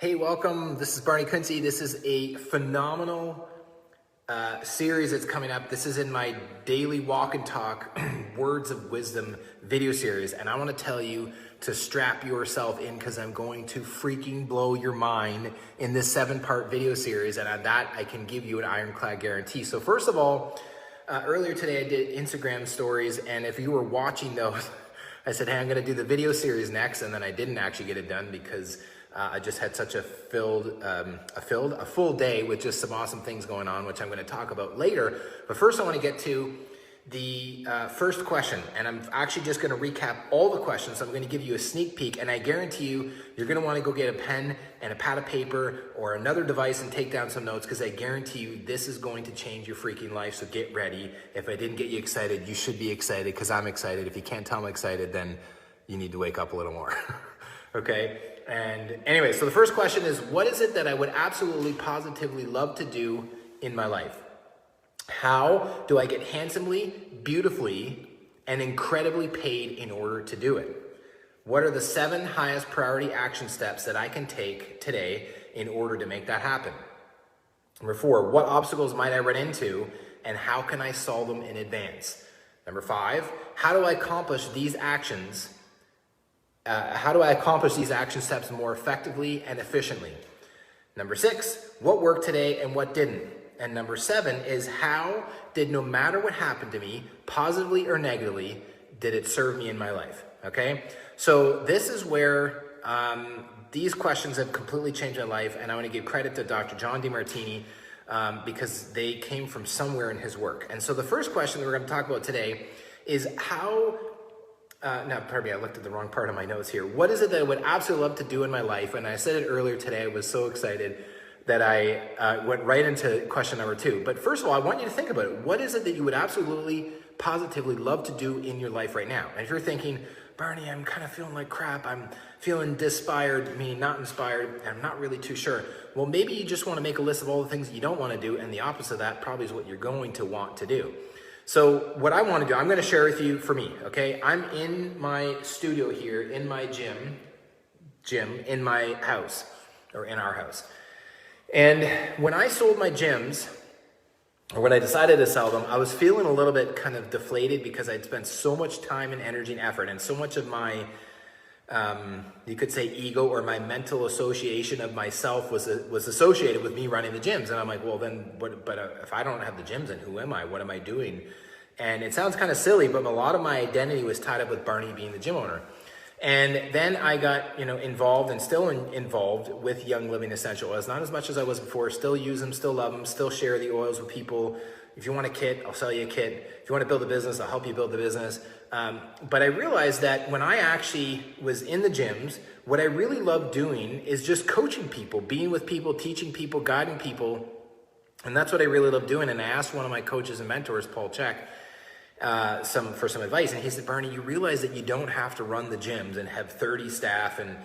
Hey, welcome. This is Barney Quincy. This is a phenomenal series that's coming up. This is in my daily walk and talk words of wisdom video series. And I want to tell you to strap yourself in because I'm going to freaking blow your mind in this 7-part video series. And on that, I can give you an ironclad guarantee. So first of all, earlier today I did Instagram stories. And if you were watching those, I said, hey, I'm going to do the video series next. And then I didn't actually get it done because I just had such a full day with just some awesome things going on, which I'm going to talk about later. But first I want to get to the first question, and I'm actually just going to recap all the questions. So I'm going to give you a sneak peek, and I guarantee you, you're going to want to go get a pen and a pad of paper or another device and take down some notes, because I guarantee you this is going to change your freaking life. So get ready. If I didn't get you excited, you should be excited because I'm excited. If you can't tell I'm excited, then you need to wake up a little more. Okay? And anyway, so the first question is, what is it that I would absolutely positively love to do in my life? How do I get handsomely, beautifully, and incredibly paid in order to do it? What are the 7 highest priority action steps that I can take today in order to make that happen? Number 4, what obstacles might I run into and how can I solve them in advance? Number 5, how do I accomplish these action steps more effectively and efficiently? Number 6, what worked today and what didn't? And number 7 is, how did, no matter what happened to me, positively or negatively, did it serve me in my life? Okay, so this is where these questions have completely changed my life, and I want to give credit to Dr. John Demartini because they came from somewhere in his work. And so the first question that we're going to talk about today is how. Now, pardon me, I looked at the wrong part of my notes here. What is it that I would absolutely love to do in my life? And I said it earlier today, I was so excited that I went right into question number 2. But first of all, I want you to think about it. What is it that you would absolutely, positively love to do in your life right now? And if you're thinking, Barney, I'm kind of feeling like crap, I'm feeling disinspired, meaning not inspired, and I'm not really too sure. Well, maybe you just want to make a list of all the things that you don't want to do, and the opposite of that probably is what you're going to want to do. So what I want to do, I'm going to share with you for me, okay? I'm in my studio here, in my gym in my house, or in our house. And when I sold my gyms, or when I decided to sell them, I was feeling a little bit kind of deflated because I'd spent so much time and energy and effort, and so much of my, you could say, ego or my mental association of myself was associated with me running the gyms. And I'm like, well, then, if I don't have the gyms, then who am I? What am I doing? And it sounds kind of silly, but a lot of my identity was tied up with Barney being the gym owner. And then I got, involved and still involved with Young Living Essential Oils. Not as much as I was before. Still use them, still love them, still share the oils with people. If you want a kit, I'll sell you a kit. If you want to build a business, I'll help you build the business. But I realized that when I actually was in the gyms, what I really loved doing is just coaching people, being with people, teaching people, guiding people. And that's what I really love doing. And I asked one of my coaches and mentors, Paul Check, for some advice, and he said, Barney, you realize that you don't have to run the gyms and have 30 staff and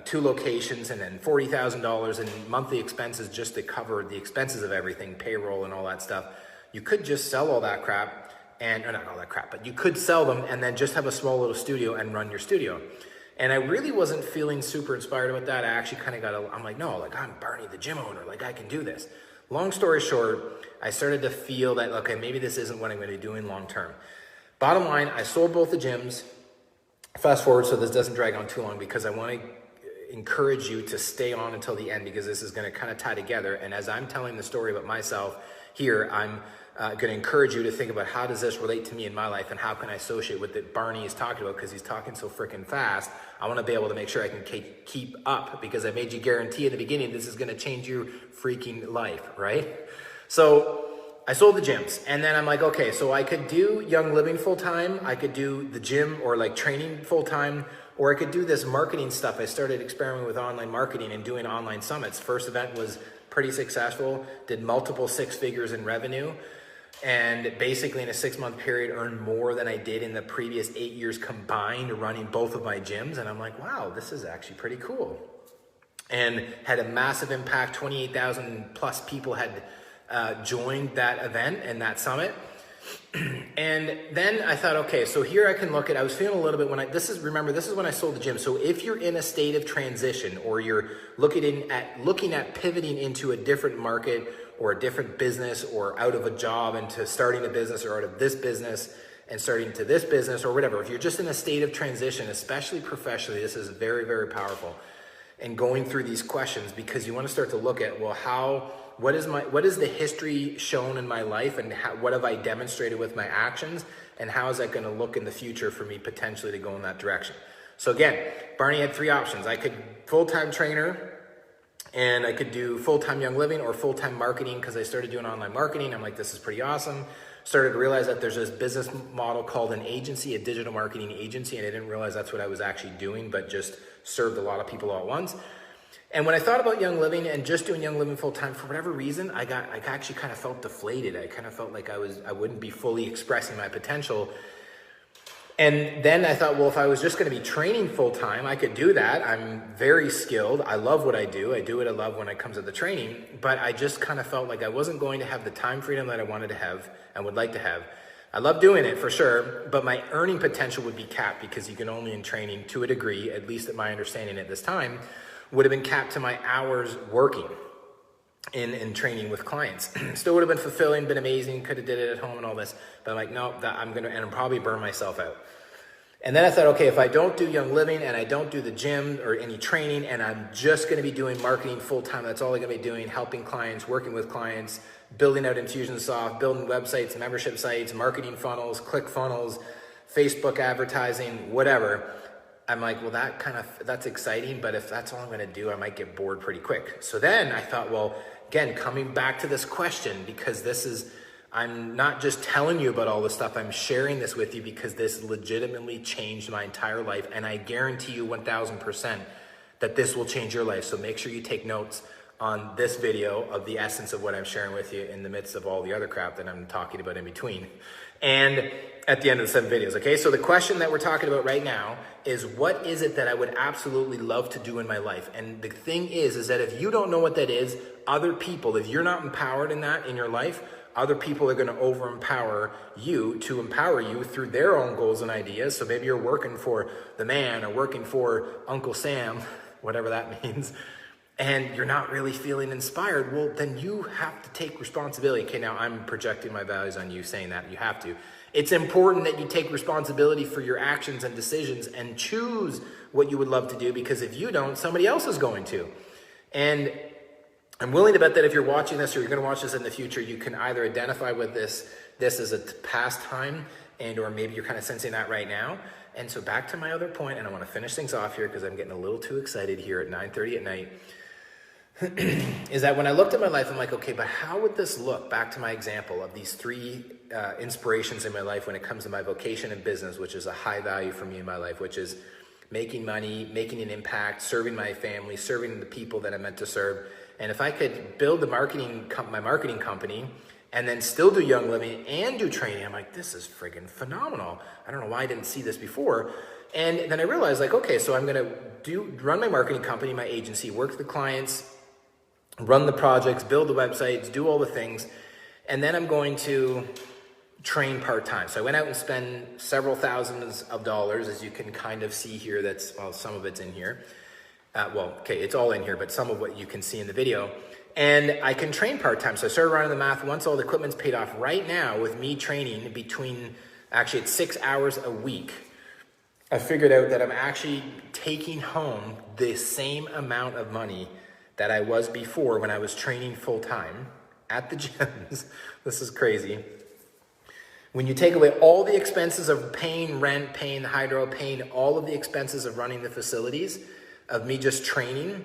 2 locations and then $40,000 in monthly expenses just to cover the expenses of everything, payroll and all that stuff. You could just sell all that crap, or not all that crap, but you could sell them and then just have a small little studio and run your studio. And I really wasn't feeling super inspired about that. I actually kind of I'm like, no, like, I'm Barney, the gym owner, like, I can do this. Long story short, I started to feel that, okay, maybe this isn't what I'm going to be doing long term. Bottom line, I sold both the gyms. Fast forward so this doesn't drag on too long, because I want to encourage you to stay on until the end, because this is going to kind of tie together. And as I'm telling the story about myself here, I'm going to encourage you to think about, how does this relate to me in my life, and how can I associate with what Barney is talking about, because he's talking so freaking fast. I want to be able to make sure I can keep up, because I made you guarantee at the beginning this is going to change your freaking life, right? So I sold the gyms, and then I'm like, okay, so I could do Young Living full-time, I could do the gym or like training full-time, or I could do this marketing stuff. I started experimenting with online marketing and doing online summits. First event was pretty successful, did multiple 6 figures in revenue, and basically in a 6-month period earned more than I did in the previous 8 years combined running both of my gyms. And I'm like, wow, this is actually pretty cool. And had a massive impact. 28,000 plus people had joined that event and that summit. And then I thought, okay, so here I can look at, I was feeling a little bit this is when I sold the gym. So if you're in a state of transition, or you're looking at pivoting into a different market or a different business, or out of a job into starting a business, or out of this business and starting to this business, or whatever, if you're just in a state of transition, especially professionally, this is very, very powerful. And going through these questions, because you want to start to look at, well, what is the history shown in my life, and what have I demonstrated with my actions, and how is that going to look in the future for me potentially to go in that direction? So again, Barney had 3 options. I could full-time trainer, and I could do full-time Young Living, or full-time marketing, because I started doing online marketing. I'm like, this is pretty awesome. Started to realize that there's this business model called an agency, a digital marketing agency, and I didn't realize that's what I was actually doing, but just served a lot of people all at once. And when I thought about Young Living and just doing Young Living full time, for whatever reason, I actually kind of felt deflated. I kind of felt like I wouldn't be fully expressing my potential. And then I thought, well, if I was just going to be training full time, I could do that. I'm very skilled. I love what I do. I do what I love when it comes to the training. But I just kind of felt like I wasn't going to have the time freedom that I wanted to have and would like to have. I love doing it for sure, but my earning potential would be capped, because you can only in training, to a degree, at least at my understanding at this time, would have been capped to my hours working in training with clients. Still would have been fulfilling, been amazing, could have did it at home and all this, but I'm like, no, and probably burn myself out. And then I thought, okay, if I don't do Young Living and I don't do the gym or any training, and I'm just going to be doing marketing full time, that's all I'm going to be doing, helping clients, working with clients, building out Infusionsoft, building websites, membership sites, marketing funnels, click funnels, Facebook advertising, whatever. I'm like, well, that's exciting, but if that's all I'm going to do, I might get bored pretty quick. So then I thought, well, again, coming back to this question, because I'm not just telling you about all this stuff, I'm sharing this with you because this legitimately changed my entire life. And I guarantee you 1000% that this will change your life. So make sure you take notes on this video of the essence of what I'm sharing with you in the midst of all the other crap that I'm talking about in between. And at the end of the 7 videos, okay? So the question that we're talking about right now is, what is it that I would absolutely love to do in my life? And the thing is that if you don't know what that is, other people, if you're not empowered in that in your life, other people are going to over-empower you to empower you through their own goals and ideas. So maybe you're working for the man or working for Uncle Sam, whatever that means, and you're not really feeling inspired. Well, then you have to take responsibility. Okay, now I'm projecting my values on you saying that. You have to. It's important that you take responsibility for your actions and decisions and choose what you would love to do, because if you don't, somebody else is going to. And I'm willing to bet that if you're watching this or you're going to watch this in the future, you can either identify with this as a pastime, and or maybe you're kind of sensing that right now. And so back to my other point, and I want to finish things off here because I'm getting a little too excited here at 9:30 at night, is that when I looked at my life, I'm like, okay, but how would this look? Back to my example of these 3 inspirations in my life when it comes to my vocation and business, which is a high value for me in my life, which is making money, making an impact, serving my family, serving the people that I'm meant to serve. And if I could build my marketing company and then still do Young Living and do training, I'm like, this is friggin' phenomenal. I don't know why I didn't see this before. And then I realized, like, okay, so I'm going to run my marketing company, my agency, work with the clients, run the projects, build the websites, do all the things. And then I'm going to train part-time. So I went out and spent several thousands of dollars, as you can kind of see here. Some of it's in here. It's all in here, but some of what you can see in the video. And I can train part-time. So I started running the math. Once all the equipment's paid off, right now with me training it's 6 hours a week, I figured out that I'm actually taking home the same amount of money that I was before when I was training full-time at the gyms. This is crazy. When you take away all the expenses of paying rent, paying the hydro, paying all of the expenses of running the facilities, of me just training,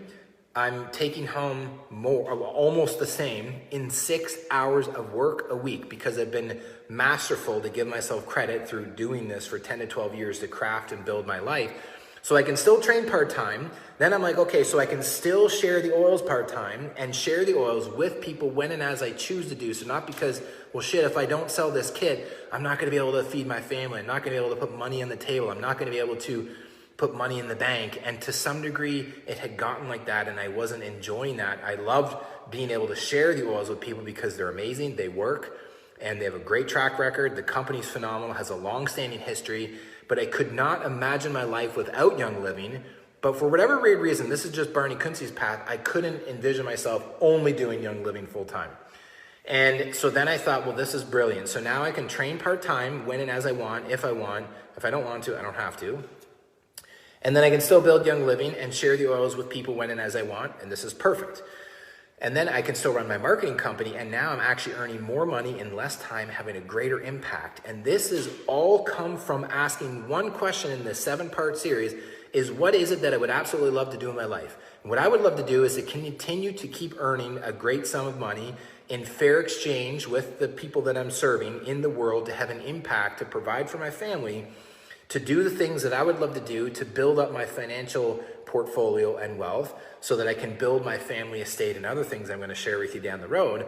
I'm taking home almost the same in 6 hours of work a week, because I've been masterful to give myself credit through doing this for 10 to 12 years to craft and build my life. So I can still train part-time. Then I'm like, okay, so I can still share the oils part-time and share the oils with people when and as I choose to do. So not because, well, shit, if I don't sell this kit, I'm not going to be able to feed my family. I'm not going to be able to put money on the table. I'm not going to be able to put money in the bank. And to some degree, it had gotten like that, and I wasn't enjoying that. I loved being able to share the oils with people because they're amazing, they work, and they have a great track record. The company's phenomenal, has a long-standing history, but I could not imagine my life without Young Living. But for whatever weird reason, this is just Barney Kunze's path, I couldn't envision myself only doing Young Living full-time. And so then I thought, well, this is brilliant. So now I can train part-time, when and as I want, if I want. If I don't want to, I don't have to. And then I can still build Young Living and share the oils with people when and as I want, and this is perfect. And then I can still run my marketing company, and now I'm actually earning more money in less time, having a greater impact. And this is all come from asking one question in this 7-part series, is what is it that I would absolutely love to do in my life? And what I would love to do is to continue to keep earning a great sum of money in fair exchange with the people that I'm serving in the world, to have an impact, to provide for my family, to do the things that I would love to do to build up my financial portfolio and wealth so that I can build my family estate and other things I'm going to share with you down the road.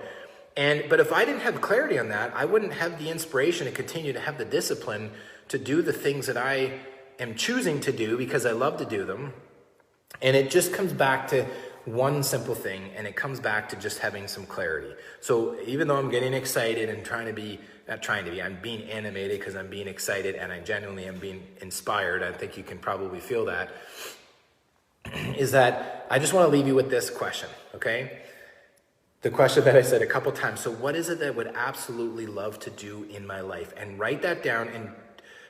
But if I didn't have clarity on that, I wouldn't have the inspiration to continue to have the discipline to do the things that I am choosing to do because I love to do them. And it just comes back to one simple thing, and it comes back to just having some clarity. So even though I'm getting excited and I'm being animated because I'm being excited and I genuinely am being inspired, I think you can probably feel that, is that I just want to leave you with this question, okay? The question that I said a couple times. So what is it that I would absolutely love to do in my life? And write that down, and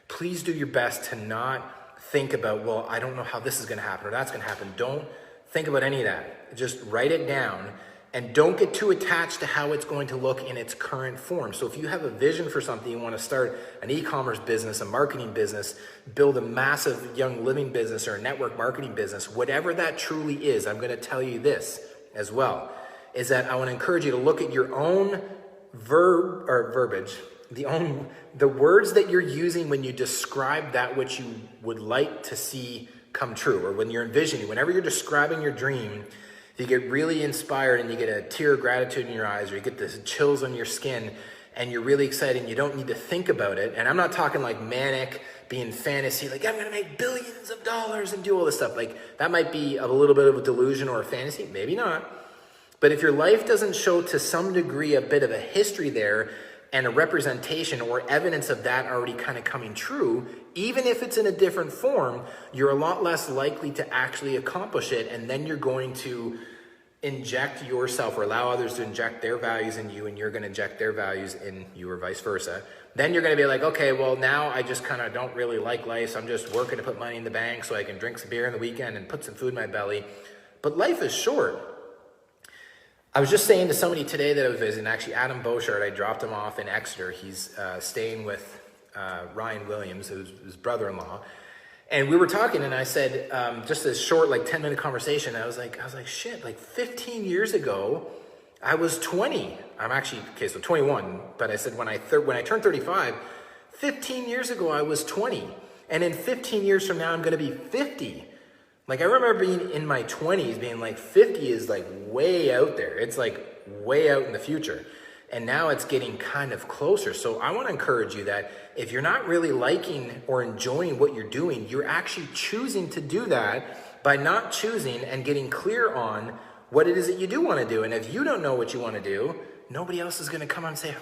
please do your best to not think about, well, I don't know how this is going to happen or that's going to happen. Don't think about any of that. Just write it down, and don't get too attached to how it's going to look in its current form. So if you have a vision for something, you want to start an e-commerce business, a marketing business, build a massive Young Living business or a network marketing business, whatever that truly is, I'm going to tell you this as well, is that I want to encourage you to look at your own verbiage, the words that you're using when you describe that which you would like to see come true, or when you're envisioning, whenever you're describing your dream, you get really inspired and you get a tear of gratitude in your eyes, or you get this chills on your skin and you're really excited and you don't need to think about it. And I'm not talking like manic, being fantasy, like I'm gonna make billions of dollars and do all this stuff. Like that might be a little bit of a delusion or a fantasy, maybe not. But if your life doesn't show to some degree a bit of a history there and a representation or evidence of that already kind of coming true, even if it's in a different form, you're a lot less likely to actually accomplish it. And then you're going to inject yourself or allow others to inject their values in you, and you're going to inject their values in you, or vice versa. Then you're going to be like, okay, well, now I just kind of don't really like life. So I'm just working to put money in the bank so I can drink some beer on the weekend and put some food in my belly. But life is short. I was just saying to somebody today that I was visiting, actually Adam Beauchard, I dropped him off in Exeter. He's staying with Ryan Williams, who's his brother-in-law. And we were talking, and I said, just a short, like 10-minute conversation. I was like, shit, like 15 years ago, I was 20. I'm actually, okay, so 21. But I said when I turned 35, 15 years ago, I was 20. And in 15 years from now, I'm going to be 50. Like I remember being in my 20s, being like 50 is like way out there. It's like way out in the future. And now it's getting kind of closer. So I want to encourage you that if you're not really liking or enjoying what you're doing, you're actually choosing to do that by not choosing and getting clear on what it is that you do want to do. And if you don't know what you want to do, nobody else is going to come on and say,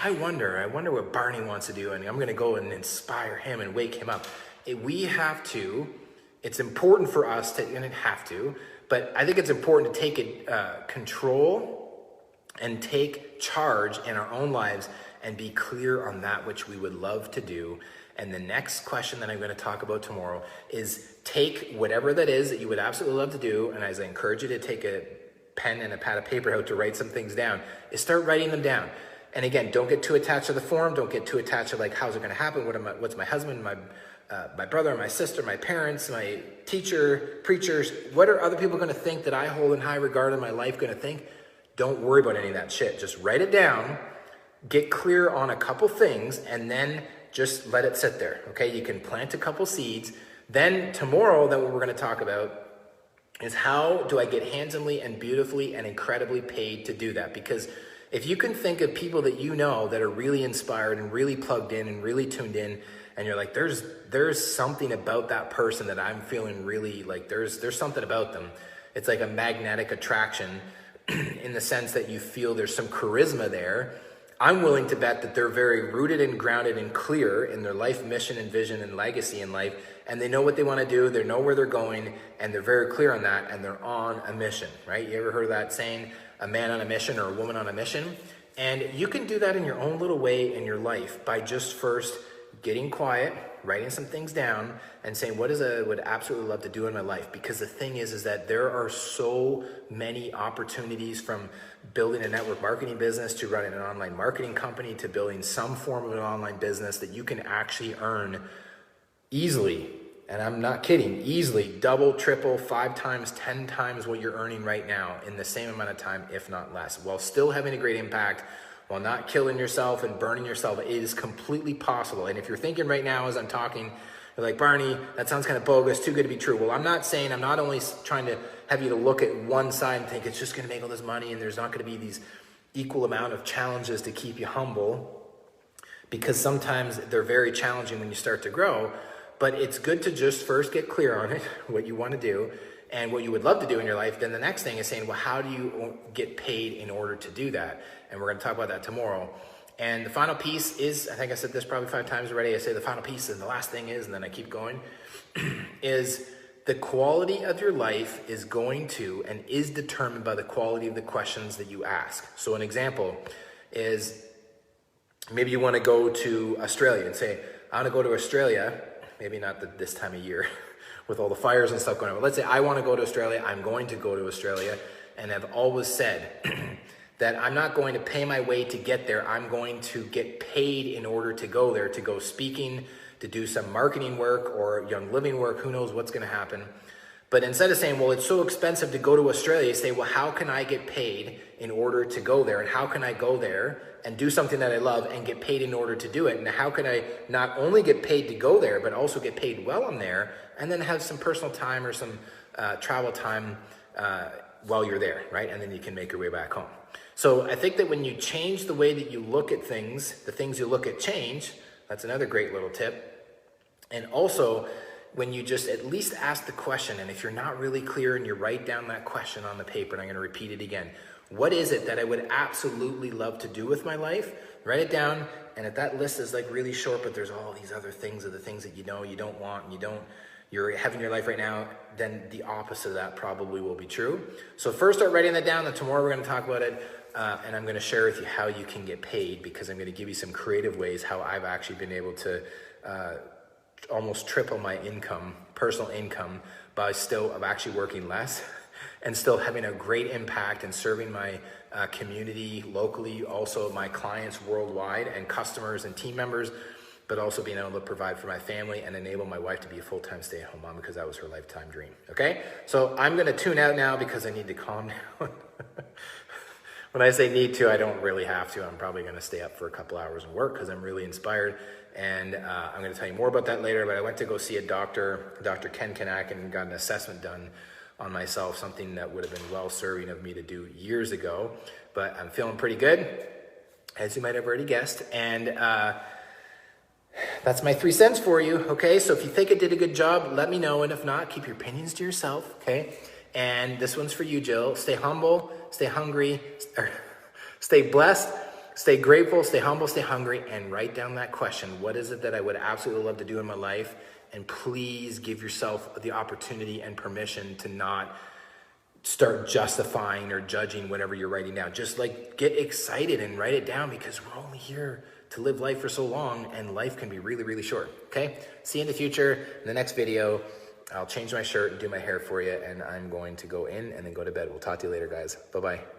I wonder what Barney wants to do. And I'm going to go and inspire him and wake him up. It's important for us to, and it have to, but I think it's important to take control and take charge in our own lives and be clear on that which we would love to do. And the next question that I'm going to talk about tomorrow is take whatever that is that you would absolutely love to do, and as I encourage you to take a pen and a pad of paper out to write some things down, is start writing them down. And again, don't get too attached to the form. Don't get too attached to like, how's it going to happen? What's my husband, my brother, my sister, my parents, my teacher, preachers, what are other people going to think that I hold in high regard in my life going to think? Don't worry about any of that shit. Just write it down, get clear on a couple things, and then just let it sit there, okay? You can plant a couple seeds. Then tomorrow, what we're going to talk about is how do I get handsomely and beautifully and incredibly paid to do that? Because if you can think of people that you know that are really inspired and really plugged in and really tuned in, and you're like, there's something about that person that I'm feeling really like there's something about them. It's like a magnetic attraction in the sense that you feel there's some charisma there. I'm willing to bet that they're very rooted and grounded and clear in their life mission and vision and legacy in life, and they know what they want to do, they know where they're going, and they're very clear on that, and they're on a mission, right? You ever heard of that saying, a man on a mission or a woman on a mission? And you can do that in your own little way in your life by just first getting quiet, writing some things down, and saying, what is it I would absolutely love to do in my life? Because the thing is that there are so many opportunities, from building a network marketing business to running an online marketing company to building some form of an online business, that you can actually earn easily, and I'm not kidding, easily double, triple, 5 times, 10 times what you're earning right now in the same amount of time, if not less, while still having a great impact, while not killing yourself and burning yourself. It is completely possible. And if you're thinking right now as I'm talking, you're like, Barney, that sounds kind of bogus, too good to be true. Well, I'm not saying, I'm not only trying to have you to look at one side and think it's just going to make all this money and there's not going to be these equal amount of challenges to keep you humble, because sometimes they're very challenging when you start to grow. But it's good to just first get clear on it, what you want to do and what you would love to do in your life. Then the next thing is saying, well, how do you get paid in order to do that? And we're going to talk about that tomorrow. And the final piece is, I think I said this probably 5 times already, I say the final piece and the last thing is, and then I keep going, is the quality of your life is going to and is determined by the quality of the questions that you ask. So an example is, maybe you want to go to Australia and say, I want to go to Australia, maybe not this time of year with all the fires and stuff going on, but let's say I want to go to Australia, I'm going to go to Australia, and I've always said that I'm not going to pay my way to get there, I'm going to get paid in order to go there, to go speaking, to do some marketing work or young living work, who knows what's going to happen. But instead of saying, well, it's so expensive to go to Australia, you say, well, how can I get paid in order to go there? And how can I go there and do something that I love and get paid in order to do it? And how can I not only get paid to go there, but also get paid while I'm there, and then have some personal time or some travel time while you're there, right? And then you can make your way back home. So I think that when you change the way that you look at things, the things you look at change. That's another great little tip. And also, when you just at least ask the question, and if you're not really clear and you write down that question on the paper, and I'm going to repeat it again, what is it that I would absolutely love to do with my life? Write it down, and if that list is like really short, but there's all these other things of the things that you know you don't want, and you're having your life right now, then the opposite of that probably will be true. So first start writing that down, and tomorrow we're going to talk about it, and I'm going to share with you how you can get paid, because I'm going to give you some creative ways how I've actually been able to almost triple my income, personal income, by still of actually working less and still having a great impact and serving my community locally, also my clients worldwide and customers and team members, but also being able to provide for my family and enable my wife to be a full-time stay-at-home mom, because that was her lifetime dream. Okay, so I'm going to tune out now because I need to calm down. When I say need to, I don't really have to. I'm probably going to stay up for a couple hours and work because I'm really inspired. And I'm going to tell you more about that later. But I went to go see a doctor, Dr. Ken Kanak, and got an assessment done on myself, something that would have been well-serving of me to do years ago. But I'm feeling pretty good, as you might have already guessed. And that's my 3 cents for you, okay? So if you think I did a good job, let me know. And if not, keep your opinions to yourself, okay? And this one's for you, Jill. Stay humble, stay hungry, stay blessed, stay grateful, stay humble, stay hungry, and write down that question. What is it that I would absolutely love to do in my life? And please give yourself the opportunity and permission to not start justifying or judging whatever you're writing down. Just like get excited and write it down, because we're only here to live life for so long, and life can be really, really short, okay? See you in the future. In the next video, I'll change my shirt and do my hair for you, and I'm going to go in and then go to bed. We'll talk to you later, guys. Bye-bye.